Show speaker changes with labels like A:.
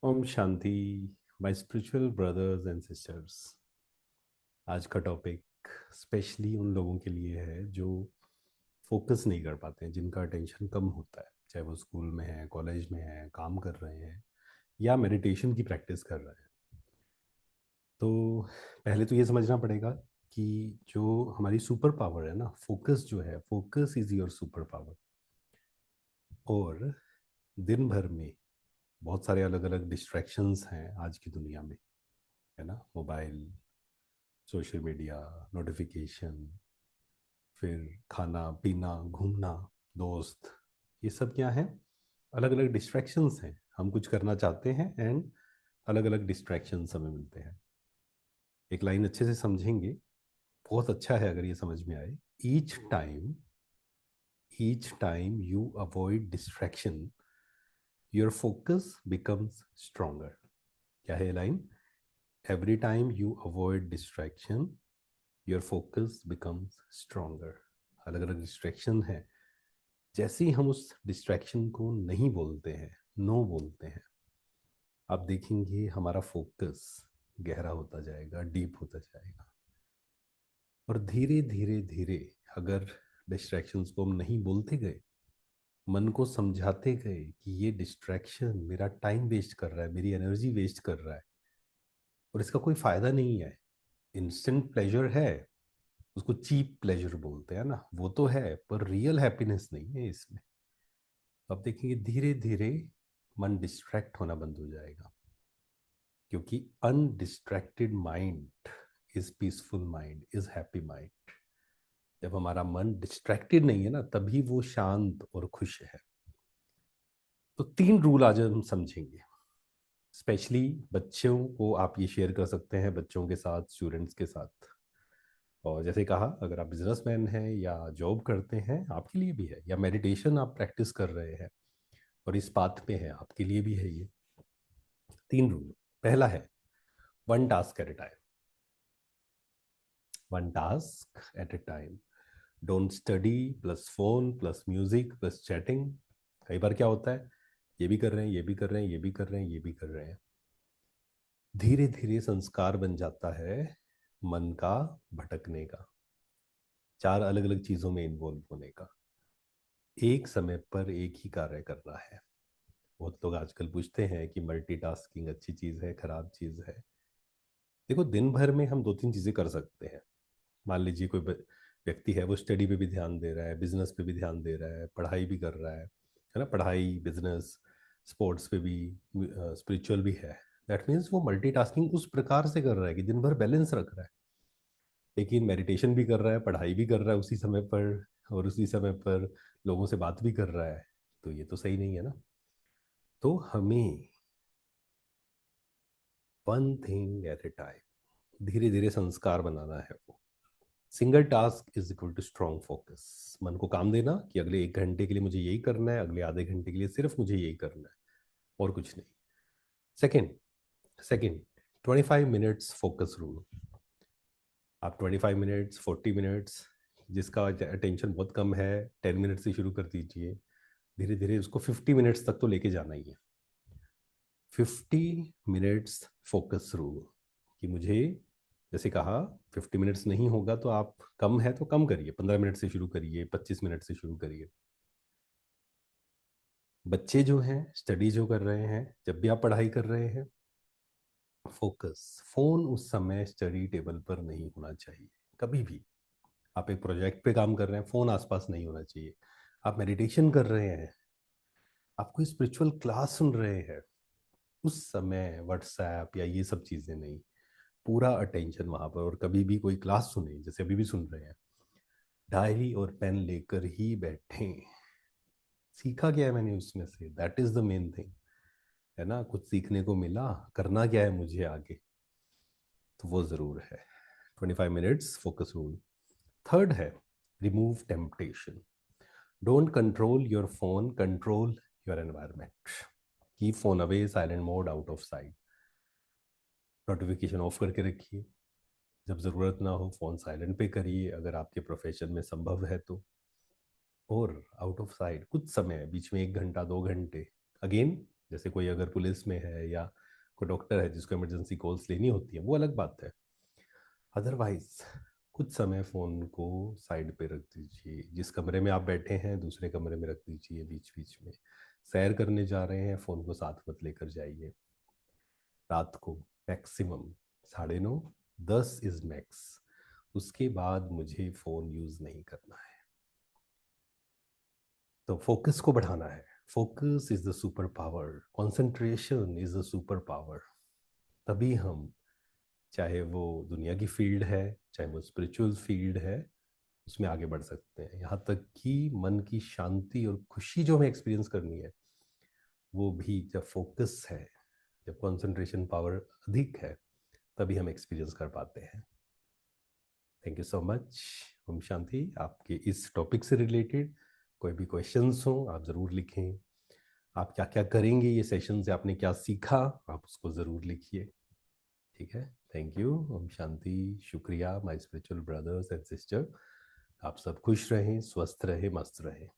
A: ओम शांति। My spiritual brothers and sisters, आज का टॉपिक स्पेशली उन लोगों के लिए है जो फोकस नहीं कर पाते हैं, जिनका अटेंशन कम होता है, चाहे वो स्कूल में है, कॉलेज में है, काम कर रहे हैं या मेडिटेशन की प्रैक्टिस कर रहे हैं। तो पहले तो ये समझना पड़ेगा कि जो हमारी सुपर पावर है ना, फोकस जो है, focus is your super power. और दिन भर में बहुत सारे अलग अलग डिस्ट्रैक्शंस हैं आज की दुनिया में, है ना। मोबाइल, सोशल मीडिया, नोटिफिकेशन, फिर खाना पीना, घूमना, दोस्त, ये सब क्या है? अलग अलग डिस्ट्रैक्शंस हैं। हम कुछ करना चाहते हैं एंड अलग अलग डिस्ट्रैक्शंस हमें मिलते हैं। एक लाइन अच्छे से समझेंगे, बहुत अच्छा है अगर ये समझ में आए। Each time you avoid distraction, your focus becomes stronger. क्या है ये line? Every time you avoid distraction, your focus becomes stronger. अलग अलग डिस्ट्रैक्शन है, जैसे ही हम उस डिस्ट्रैक्शन को नहीं बोलते हैं, नो बोलते हैं, आप देखेंगे हमारा फोकस गहरा होता जाएगा, डीप होता जाएगा। और धीरे धीरे धीरे अगर डिस्ट्रैक्शंस को हम नहीं बोलते गए, मन को समझाते गए कि ये डिस्ट्रैक्शन मेरा टाइम वेस्ट कर रहा है, मेरी एनर्जी वेस्ट कर रहा है और इसका कोई फायदा नहीं है, इंस्टेंट प्लेजर है, उसको चीप प्लेजर बोलते हैं ना, वो तो है पर रियल हैप्पीनेस नहीं है इसमें। अब देखेंगे धीरे धीरे मन डिस्ट्रैक्ट होना बंद हो जाएगा, क्योंकि undistracted mind is peaceful mind, is happy mind. जब हमारा मन डिस्ट्रैक्टेड नहीं है ना, तभी वो शांत और खुश है। तो 3 रूल आज हम समझेंगे। स्पेशली बच्चों को आप ये शेयर कर सकते हैं, बच्चों के साथ, स्टूडेंट्स के साथ। और जैसे कहा, अगर आप बिजनेसमैन हैं या जॉब करते हैं, आपके लिए भी है, या मेडिटेशन आप प्रैक्टिस कर रहे हैं और इस बात पे है, आपके लिए भी है ये 3 रूल। पहला है, one task at a time. One task at a time. Don't study plus phone plus music plus chatting. कई बार क्या होता है, ये भी कर रहे हैं, ये भी कर रहे हैं, ये भी कर रहे हैं, ये भी कर रहे हैं। धीरे धीरे संस्कार बन जाता है मन का भटकने का, 4 अलग अलग चीजों में इन्वॉल्व होने का, एक समय पर एक ही कार्य करना है। बहुत लोग आजकल पूछते हैं कि मल्टीटास्किंग अच्छी चीज है, खराब चीज है। देखो, दिन भर में हम 2-3 चीजें कर सकते हैं। मान लीजिए कोई व्यक्ति है, वो स्टडी पे भी ध्यान दे रहा है, बिजनेस पे भी ध्यान दे रहा है, पढ़ाई भी कर रहा है ना, पढ़ाई, बिजनेस, स्पोर्ट्स पे भी, स्पिरिचुअल भी है। दैट मीन्स वो मल्टीटास्किंग उस प्रकार से कर रहा है कि दिन भर बैलेंस रख रहा है। लेकिन मेडिटेशन भी कर रहा है, पढ़ाई भी कर रहा है उसी समय पर, और उसी समय पर लोगों से बात भी कर रहा है। तो ये तो सही नहीं है ना। तो हमें one thing at a time, धीरे धीरे संस्कार बनाना है वो। Single task is equal to strong focus. मन को काम देना कि अगले 1 घंटे के लिए मुझे यही करना है, अगले आधे घंटे के लिए सिर्फ मुझे यही करना है और कुछ नहीं। Second second, 25 minutes focus rule. आप 25 मिनट्स, 40 मिनट्स, जिसका अटेंशन बहुत कम है, 10 मिनट से शुरू कर दीजिए। धीरे धीरे उसको 50 मिनट्स तक तो लेके जाना ही है। 50 मिनट्स फोकस रूल, कि मुझे, जैसे कहा, 50 मिनट्स नहीं होगा तो आप, कम है तो कम करिए, 15 मिनट से शुरू करिए, 25 मिनट से शुरू करिए। बच्चे जो हैं, स्टडी जो कर रहे हैं, जब भी आप पढ़ाई कर रहे हैं, फोकस, फोन उस समय स्टडी टेबल पर नहीं होना चाहिए कभी भी। आप एक प्रोजेक्ट पे काम कर रहे हैं, फोन आसपास नहीं होना चाहिए। आप मेडिटेशन कर रहे हैं, आप कोई स्पिरिचुअल क्लास सुन रहे हैं, उस समय व्हाट्सएप या ये सब चीज़ें नहीं। पूरा अटेंशन वहां पर। और कभी भी कोई क्लास सुने, जैसे अभी भी सुन रहे हैं, डायरी और पेन लेकर ही बैठें। सीखा क्या है मैंने उसमें से, that is the main thing, है ना। कुछ सीखने को मिला, करना क्या है मुझे आगे, तो वो ज़रूर है। 25 मिनट्स फोकस रूल। थर्ड है, remove temptation. Don't control your phone, control your environment. Keep phone away, silent mode, out of site. Notification of करके रखिए। जब ज़रूरत ना हो, फ़ोन साइलेंट पे करिए अगर आपके प्रोफेशन में संभव है तो। और आउट ऑफ साइट कुछ समय, बीच में 1 घंटा 2 घंटे, अगेन जैसे कोई अगर पुलिस में है या कोई डॉक्टर है जिसको इमरजेंसी कॉल्स लेनी होती है, वो अलग बात है। अदरवाइज कुछ समय फ़ोन को साइड पे रख दीजिए। जिस कमरे में आप बैठे हैं दूसरे कमरे में रख दीजिए, बीच बीच में सैर करने जा रहे हैं फ़ोन को साथ मत लेकर जाइए। रात को मैक्सिमम 9:30, 10 इज़ मैक्स, उसके बाद मुझे फ़ोन यूज़ नहीं करना है। तो फोकस को बढ़ाना है। Focus is the super power, concentration is the super power. तभी हम, चाहे वो दुनिया की फील्ड है चाहे वो स्पिरिचुअल फील्ड है, उसमें आगे बढ़ सकते हैं। यहाँ तक कि मन की शांति और खुशी जो हमें एक्सपीरियंस करनी है, वो भी जब फोकस है, जब कंसंट्रेशन पावर अधिक है, तभी हम एक्सपीरियंस कर पाते हैं। Thank you so much. ओम शांति। आपके इस टॉपिक से रिलेटेड कोई भी क्वेश्चंस हो आप ज़रूर लिखें। आप क्या क्या करेंगे ये सेशन से, आपने क्या सीखा, आप उसको ज़रूर लिखिए। ठीक है, थैंक यू। ओम शांति। शुक्रिया my spiritual brothers and sister. आप सब खुश रहें, स्वस्थ रहें, मस्त रहें।